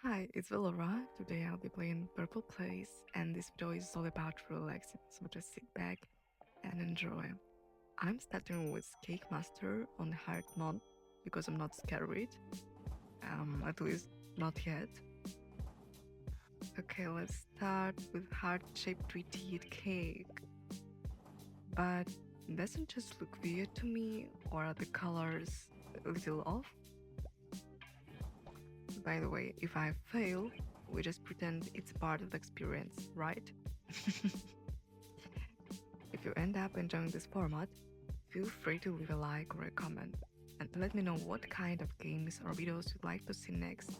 Hi, it's Laura. Today I'll be playing Purple Place, and this video is all about relaxing, so just sit back and enjoy. I'm starting with Cake Master on hard mode because I'm not scared, at least not yet. Okay, let's start with heart-shaped 3D cake. But doesn't just look weird to me, or are the colors a little off? By the way, if I fail, we just pretend it's part of the experience, right? If you end up enjoying this format, feel free to leave a like or a comment and let me know what kind of games or videos you'd like to see next.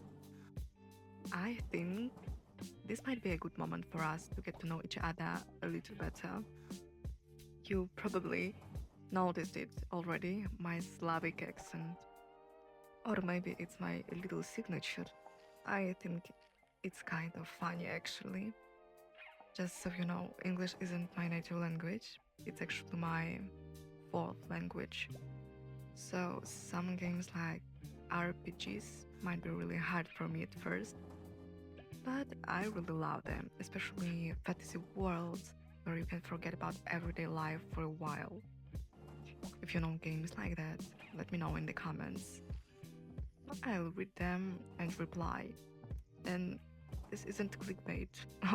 I think this might be a good moment for us to get to know each other a little better. You probably noticed it already, my Slavic accent. Or maybe it's my little signature. I think it's kind of funny actually. Just so you know, English isn't my native language, it's actually my fourth language. So some games like RPGs might be really hard for me at first, but I really love them, especially fantasy worlds where you can forget about everyday life for a while. If you know games like that, let me know in the comments. I'll read them and reply. And this isn't clickbait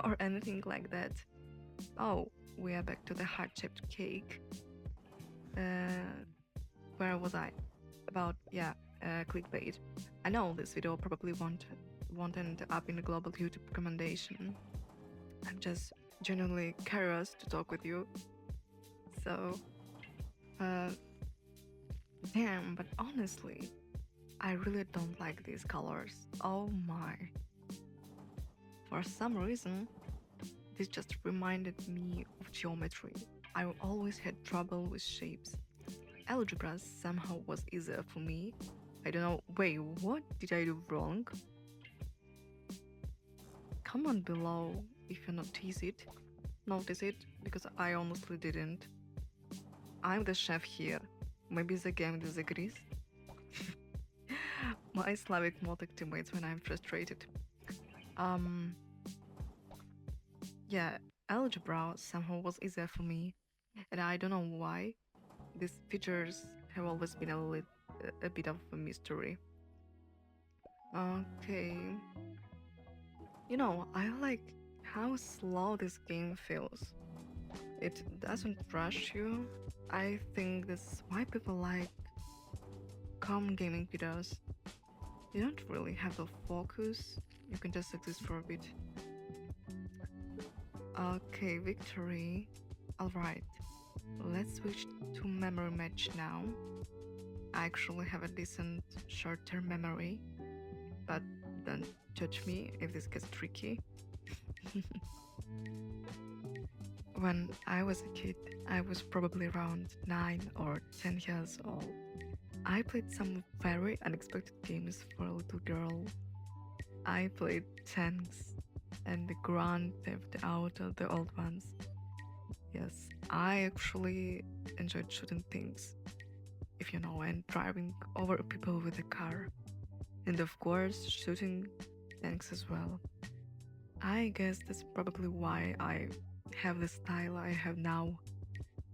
or anything like that. Oh, we are back to the heart-shaped cake. Where was I? About, clickbait. I know this video probably won't end up in a global YouTube recommendation. I'm just genuinely curious to talk with you. So, damn, but honestly, I really don't like these colors. Oh my. For some reason, this just reminded me of geometry. I always had trouble with shapes. Algebra somehow was easier for me. I don't know. Wait, what did I do wrong? Comment below if you notice it. Notice it, because I honestly didn't. I'm the chef here. Maybe the game disagrees. My Slavic mod activates when I'm frustrated. Yeah, algebra somehow was easier for me, and I don't know why. These features have always been a bit of a mystery. Okay. You know, I like how slow this game feels. It doesn't rush you. I think that's why people like calm gaming videos. You don't really have to focus, you can just exist for a bit. Okay, victory. Alright, let's switch to memory match now. I actually have a decent short-term memory, but don't judge me if this gets tricky. When I was a kid, I was probably around 9 or 10 years old. I played some very unexpected games for a little girl. I played tanks and the Grand Theft Auto, the old ones. Yes, I actually enjoyed shooting things, if you know, and driving over people with a car. And of course, shooting tanks as well. I guess that's probably why I have the style I have now,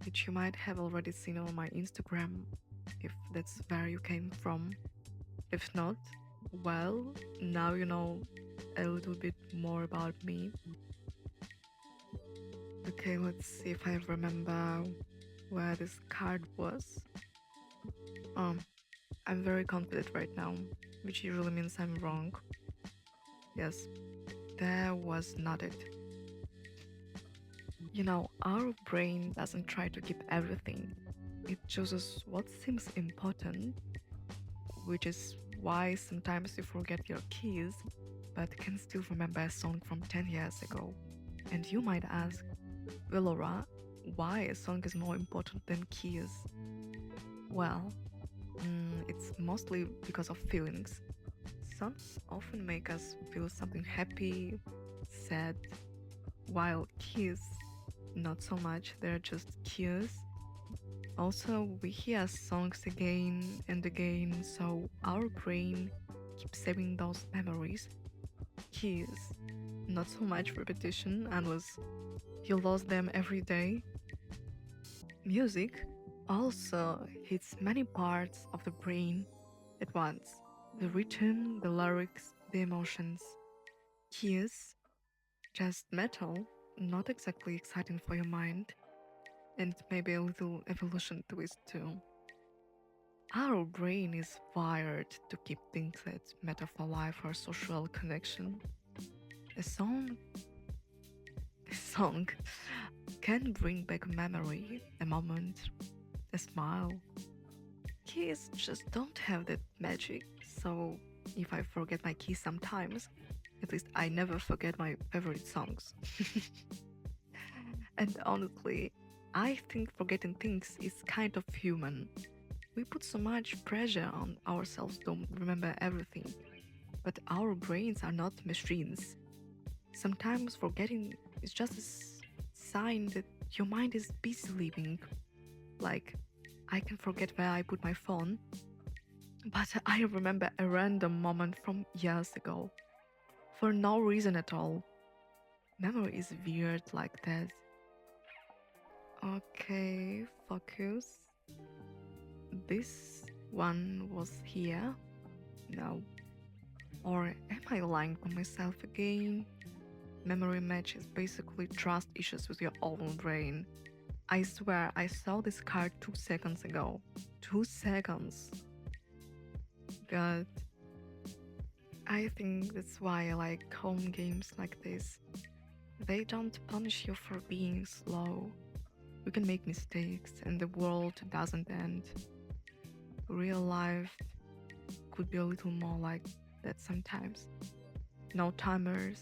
which you might have already seen on my Instagram, if that's where you came from. If not, well, now you know a little bit more about me. Okay, let's see if I remember where this card was. I'm very confident right now, which usually means I'm wrong. Yes, there was not it. You know, our brain doesn't try to keep everything. It chooses what seems important, which is why sometimes you forget your keys, but can still remember a song from 10 years ago. And you might ask, Laura, why a song is more important than keys? Well, it's mostly because of feelings. Songs often make us feel something happy, sad, while keys, not so much, they're just cues. Also, we hear songs again and again, so our brain keeps saving those memories. Keys, not so much repetition, unless you lost them every day. Music also hits many parts of the brain at once: the rhythm, the lyrics, the emotions. Keys, just metal, not exactly exciting for your mind, and maybe a little evolution twist too. Our brain is wired to keep things that matter for life or social connection. A song, a song can bring back a memory, a moment, a smile. Keys just don't have that magic, so if I forget my keys sometimes, at least I never forget my favorite songs. And honestly, I think forgetting things is kind of human. We put so much pressure on ourselves to remember everything, but our brains are not machines. Sometimes forgetting is just a sign that your mind is busy living. Like, I can forget where I put my phone, but I remember a random moment from years ago for no reason at all. Memory is weird like that. Okay, focus. This one was here. No. Or am I lying to myself again? Memory match is basically trust issues with your own brain. I swear I saw this card 2 seconds ago. 2 seconds. God, I think that's why I like home games like this. They don't punish you for being slow. You can make mistakes and the world doesn't end. Real life could be a little more like that sometimes. No timers,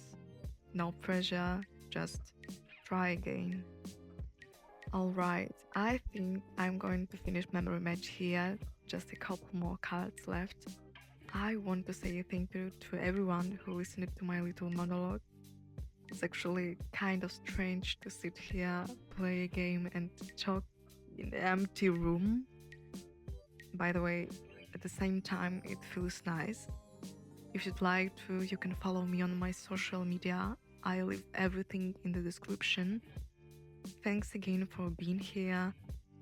no pressure, just try again. Alright, I think I'm going to finish memory match here. Just a couple more cards left. I want to say thank you to everyone who listened to my little monologue. It's actually kind of strange to sit here, play a game, and talk in an empty room. By the way, at the same time, it feels nice. If you'd like to, you can follow me on my social media. I leave everything in the description. Thanks again for being here.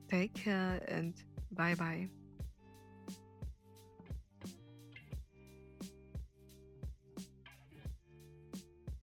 Take care and bye bye.